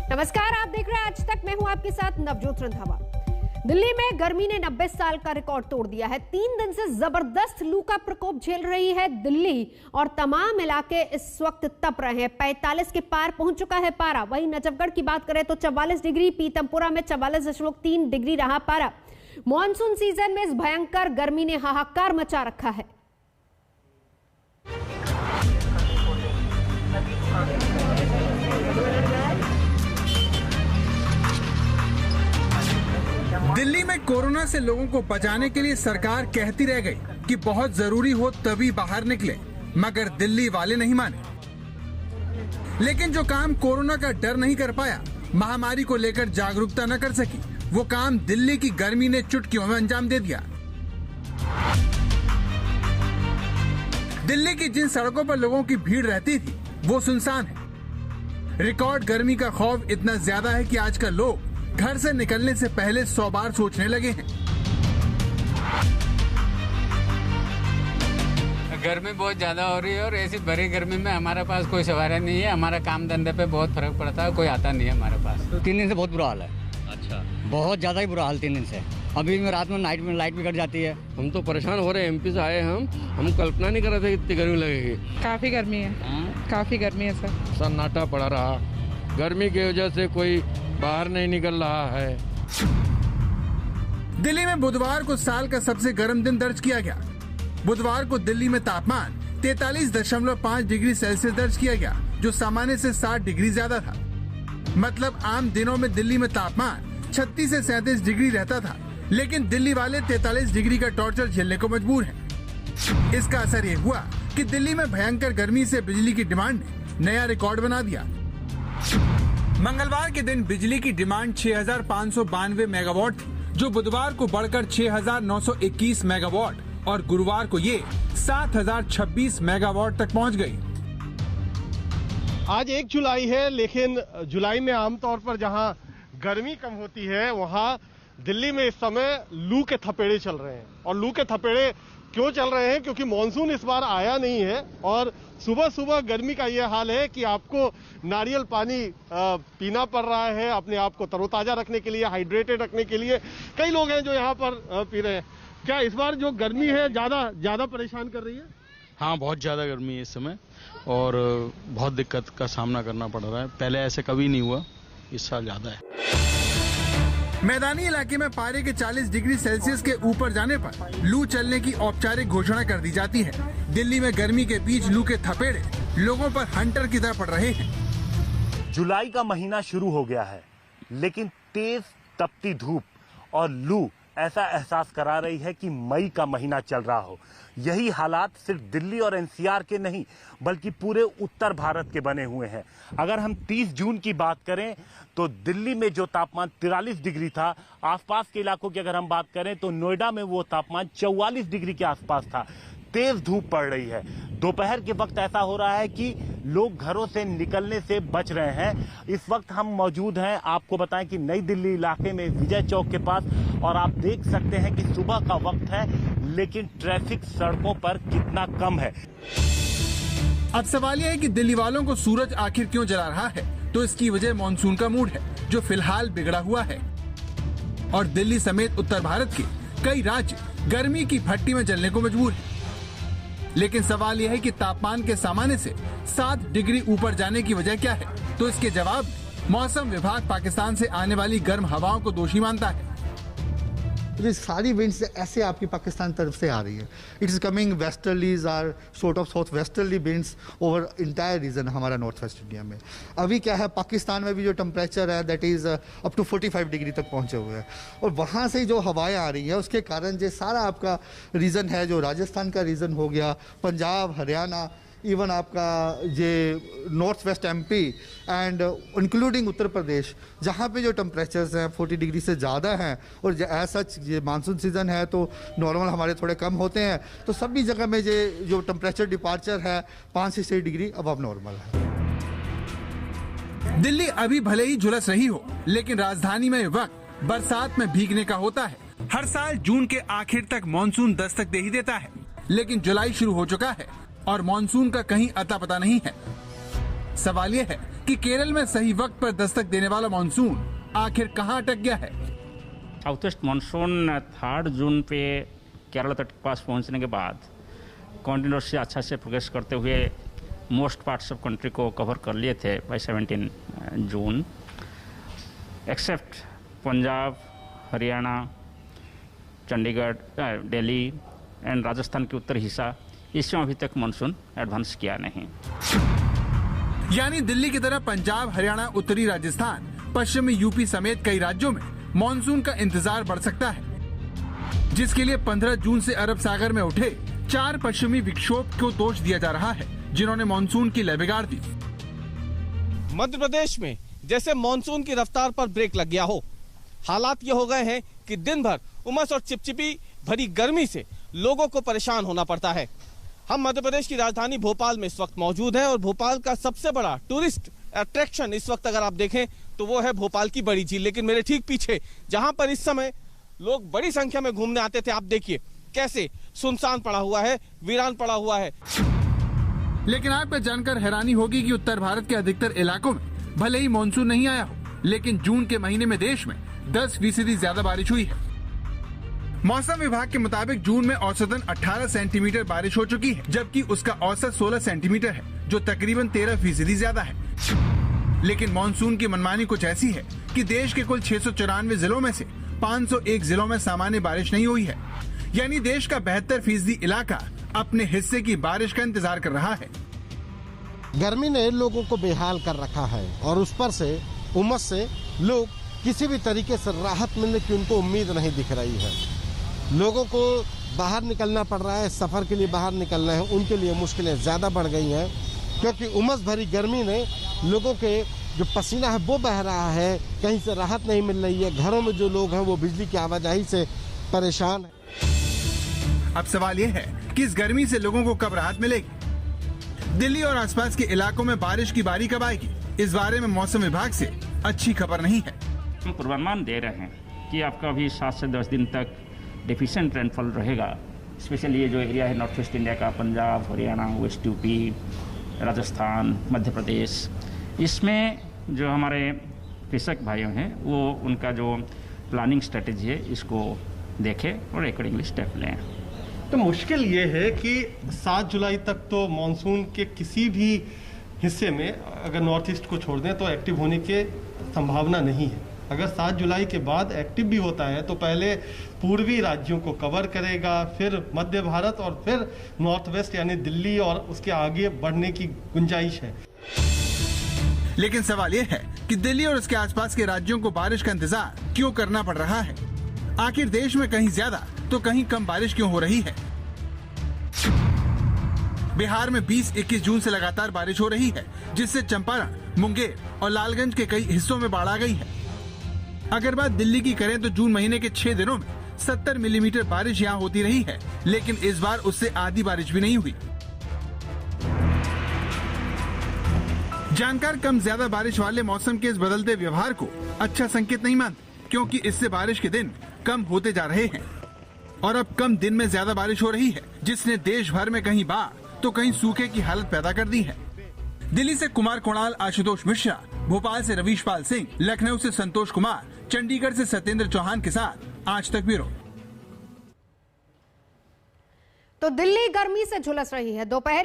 नमस्कार, आप देख रहे हैं आज तक। मैं हूं आपके साथ नवजोत रंधावा। दिल्ली में गर्मी ने 90 साल का रिकॉर्ड तोड़ दिया है। 3 दिन से जबरदस्त लू का प्रकोप झेल रही है दिल्ली और तमाम इलाके इस वक्त तप रहे हैं। 45 के पार पहुंच चुका है पारा। वहीं नजफगढ़ की बात करें तो 44 डिग्री, पीतमपुरा में 44.3 डिग्री रहा पारा। मॉनसून सीजन में इस भयंकर गर्मी ने हाहाकार मचा रखा है। दिल्ली में कोरोना से लोगों को बचाने के लिए सरकार कहती रह गई कि बहुत जरूरी हो तभी बाहर निकले, मगर दिल्ली वाले नहीं माने। लेकिन जो काम कोरोना का डर नहीं कर पाया, महामारी को लेकर जागरूकता न कर सकी, वो काम दिल्ली की गर्मी ने चुटकियों में अंजाम दे दिया। दिल्ली की जिन सड़कों पर लोगों की भीड़ रहती थी वो सुनसान है। रिकॉर्ड गर्मी का खौफ इतना ज्यादा है कि आजकल लोग घर से निकलने से पहले 100 बार सोचने लगे हैं। गर्मी बहुत ज्यादा हो रही है और ऐसी भरी गर्मी में हमारे पास कोई सवारी नहीं है। हमारा काम धंधे पे बहुत फर्क पड़ता है, कोई आता नहीं है हमारे पास। 3 दिन से बहुत बुरा हाल है। अच्छा, बहुत ज्यादा ही बुरा हाल 3 दिन से। अभी में रात में नाइट में लाइट भी कट जाती है। हम तो परेशान हो रहे हैं। एमपी से आए हम कल्पना नहीं कर रहे थे इतनी गर्मी लगेगी। काफी गर्मी है, काफी गर्मी है सर। सन्नाटा पड़ा रहा। गर्मी की वजह से कोई बाहर नहीं निकल रहा है। दिल्ली में बुधवार को साल का सबसे गर्म दिन दर्ज किया गया। बुधवार को दिल्ली में तापमान 43.5 डिग्री सेल्सियस दर्ज किया गया, जो सामान्य से 60 डिग्री ज्यादा था। मतलब आम दिनों में दिल्ली में तापमान 36 से 37 डिग्री रहता था, लेकिन दिल्ली वाले 43 डिग्री का टॉर्चर झेलने को मजबूर हैं। इसका असर ये हुआ कि दिल्ली में भयंकर गर्मी से बिजली की डिमांड ने नया रिकॉर्ड बना दिया। मंगलवार के दिन बिजली की डिमांड 6,592 मेगावाट थी, जो बुधवार को बढ़कर 6,921 मेगावाट और गुरुवार को ये 7,026 मेगावाट तक पहुंच गई। आज 1 जुलाई है, लेकिन जुलाई में आमतौर पर जहां गर्मी कम होती है, वहां दिल्ली में इस समय लू के थपेड़े चल रहे हैं। और लू के थपेड़े क्यों चल रहे हैं? क्योंकि मानसून इस बार आया नहीं है और सुबह सुबह गर्मी का ये हाल है कि आपको नारियल पानी पीना पड़ रहा है अपने आप को तरोताजा रखने के लिए, हाइड्रेटेड रखने के लिए। कई लोग हैं जो यहाँ पर पी रहे हैं। क्या इस बार जो गर्मी है ज्यादा परेशान कर रही है? हाँ, बहुत ज़्यादा गर्मी है इस समय और बहुत दिक्कत का सामना करना पड़ रहा है। पहले ऐसे कभी नहीं हुआ, इस साल ज़्यादा है। मैदानी इलाके में पारे के 40 डिग्री सेल्सियस के ऊपर जाने पर लू चलने की औपचारिक घोषणा कर दी जाती है। दिल्ली में गर्मी के बीच लू के थपेड़े लोगों पर हंटर की तरह पड़ रहे हैं। जुलाई का महीना शुरू हो गया है, लेकिन तेज तपती धूप और लू ऐसा एहसास करा रही है कि मई का महीना चल रहा हो। यही हालात सिर्फ दिल्ली और एनसीआर के नहीं, बल्कि पूरे उत्तर भारत के बने हुए हैं। अगर हम 30 जून की बात करें तो दिल्ली में जो तापमान 43 डिग्री था, आसपास के इलाकों की अगर हम बात करें तो नोएडा में वो तापमान 44 डिग्री के आसपास था। तेज धूप पड़ रही है। दोपहर के वक्त ऐसा हो रहा है कि लोग घरों से निकलने से बच रहे हैं। इस वक्त हम मौजूद हैं, आपको बताएं कि नई दिल्ली इलाके में विजय चौक के पास, और आप देख सकते हैं कि सुबह का वक्त है, लेकिन ट्रैफिक सड़कों पर कितना कम है। अब सवाल यह है कि दिल्ली वालों को सूरज आखिर क्यों जला रहा है? तो इसकी वजह मानसून का मूड है, जो फिलहाल बिगड़ा हुआ है। और दिल्ली समेत उत्तर भारत के कई राज्य गर्मी की भट्टी में जलने को मजबूर है। लेकिन सवाल यह है कि तापमान के सामान्य से 7 डिग्री ऊपर जाने की वजह क्या है? तो इसके जवाब मौसम विभाग पाकिस्तान से आने वाली गर्म हवाओं को दोषी मानता है। ये सारी विंड्स ऐसे आपकी पाकिस्तान तरफ से आ रही है। It is coming westerlies or sort of south westerly winds over entire region हमारा नॉर्थ वेस्ट इंडिया में। अभी क्या है, पाकिस्तान में भी जो टेम्परेचर है that is up to 45 degree तक पहुंचे हुए हैं, और वहाँ से जो हवाएं आ रही हैं उसके कारण जो सारा आपका रीजन है, जो राजस्थान का रीजन हो गया, पंजाब, हरियाणा, इवन आपका ये north west MP and including Uttar Pradesh, जहाँ पे जो टेम्परेचर्स हैं 40 डिग्री से ज़्यादा हैं, और एज सच ये मानसून सीज़न है तो नॉर्मल हमारे थोड़े कम होते हैं, तो सभी जगह में ये जो टेम्परेचर डिपार्चर है 5 से 6 डिग्री अबव नॉर्मल है। दिल्ली अभी भले ही झुलस रही हो, लेकिन राजधानी में वक्त बरसात में भीगने का होता है। हर साल जून के आखिर तक मानसून दस्तक दे ही देता है, लेकिन जुलाई शुरू हो चुका है और मानसून का कहीं अता पता नहीं है। सवाल यह है कि केरल में सही वक्त पर दस्तक देने वाला मानसून आखिर कहां अटक गया है। साउथ वेस्ट मानसून 3 जून पे केरल तट के पास पहुंचने के बाद कॉन्टिनेंट से अच्छा से प्रोग्रेस करते हुए मोस्ट पार्ट्स ऑफ कंट्री को कवर कर लिए थे by 17 June, except Punjab, Haryana, Chandigarh, Delhi and Rajasthan के उत्तरी हिस्सा, इसमें अभी तक मानसून एडवांस किया नहीं। यानी दिल्ली की तरह पंजाब, हरियाणा, उत्तरी राजस्थान, पश्चिमी यूपी समेत कई राज्यों में मानसून का इंतजार बढ़ सकता है, जिसके लिए 15 जून से अरब सागर में उठे 4 पश्चिमी विक्षोभ को दोष दिया जा रहा है, जिन्होंने मानसून की लय बिगाड़ दी। मध्य प्रदेश में जैसे मानसून की रफ्तार पर ब्रेक लग गया हो। हालात ये हो गए हैं कि दिन भर उमस और चिपचिपी भरी गर्मी से लोगों को परेशान होना पड़ता है। हम मध्य प्रदेश की राजधानी भोपाल में इस वक्त मौजूद हैं और भोपाल का सबसे बड़ा टूरिस्ट अट्रैक्शन इस वक्त अगर आप देखें तो वो है भोपाल की बड़ी झील। लेकिन मेरे ठीक पीछे जहां पर इस समय लोग बड़ी संख्या में घूमने आते थे, आप देखिए कैसे सुनसान पड़ा हुआ है, वीरान पड़ा हुआ है। लेकिन आपको जानकर हैरानी होगी कि उत्तर भारत के अधिकतर इलाकों में भले ही मानसून नहीं आया हो, लेकिन जून के महीने में देश में 10% ज्यादा बारिश हुई है। मौसम विभाग के मुताबिक जून में औसतन 18 सेंटीमीटर बारिश हो चुकी है, जबकि उसका औसत 16 सेंटीमीटर है, जो तकरीबन 13% ज्यादा है। लेकिन मानसून की मनमानी कुछ ऐसी है कि देश के कुल 694 जिलों में से 501 जिलों में सामान्य बारिश नहीं हुई है। यानी देश का 72% इलाका अपने हिस्से की बारिश का इंतजार कर रहा है। गर्मी ने लोगों को बेहाल कर रखा है और उस पर से उमस से लोग किसी भी तरीके से राहत मिलने की उनको उम्मीद नहीं दिख रही है। लोगों को बाहर निकलना पड़ रहा है, सफर के लिए बाहर निकलना है, उनके लिए मुश्किलें ज्यादा बढ़ गई हैं, क्योंकि उमस भरी गर्मी ने लोगों के जो पसीना है वो बह रहा है, कहीं से राहत नहीं मिल रही है। घरों में जो लोग हैं वो बिजली की आवाजाही से परेशान है। अब सवाल ये है कि इस गर्मी से लोगों को कब राहत मिलेगी। दिल्ली और आसपास के इलाकों में बारिश की बारी कब आएगी, इस बारे में मौसम विभाग से अच्छी खबर नहीं है। हम पूर्वानुमान दे रहे हैं कि आपका अभी 7 से 10 दिन तक डेफिशिएंट रेनफॉल रहेगा। स्पेशली ये जो एरिया है नॉर्थ ईस्ट इंडिया का, पंजाब, हरियाणा, वेस्ट यूपी, राजस्थान, मध्य प्रदेश, इसमें जो हमारे कृषक भाइयों हैं वो उनका जो प्लानिंग स्ट्रेटेजी है इसको देखें और अकॉर्डिंगली स्टेप लें। तो मुश्किल ये है कि 7 जुलाई तक तो मानसून के किसी भी हिस्से में अगर नॉर्थ ईस्ट को छोड़ दें तो एक्टिव होने की संभावना नहीं है। अगर 7 जुलाई के बाद एक्टिव भी होता है तो पहले पूर्वी राज्यों को कवर करेगा, फिर मध्य भारत और फिर नॉर्थ वेस्ट यानी दिल्ली और उसके आगे बढ़ने की गुंजाइश है। लेकिन सवाल ये है कि दिल्ली और उसके आसपास के राज्यों को बारिश का इंतजार क्यों करना पड़ रहा है। आखिर देश में कहीं ज्यादा तो कहीं कम बारिश क्यों हो रही है। बिहार में 20-21 जून से लगातार बारिश हो रही है, जिससे चंपारण, मुंगेर और लालगंज के कई हिस्सों में बाढ़ आ गई है। अगर बात दिल्ली की करें तो जून महीने के 6 दिनों में 70 मिलीमीटर बारिश यहाँ होती रही है, लेकिन इस बार उससे आधी बारिश भी नहीं हुई। जानकार कम ज्यादा बारिश वाले मौसम के इस बदलते व्यवहार को अच्छा संकेत नहीं मानते, क्योंकि इससे बारिश के दिन कम होते जा रहे हैं और अब कम दिन में ज्यादा बारिश हो रही है, जिसने देश भर में कहीं बाढ़ तो कहीं सूखे की हालत पैदा कर दी है। दिल्ली से कुमार कोणाल, आशुतोष मिश्रा, भोपाल से रवीश पाल सिंह, लखनऊ से संतोष कुमार, चंडीगढ़ से सत्येंद्र चौहान के साथ आज तक ब्यूरो। तो दिल्ली गर्मी से झुलस रही है। दोपहर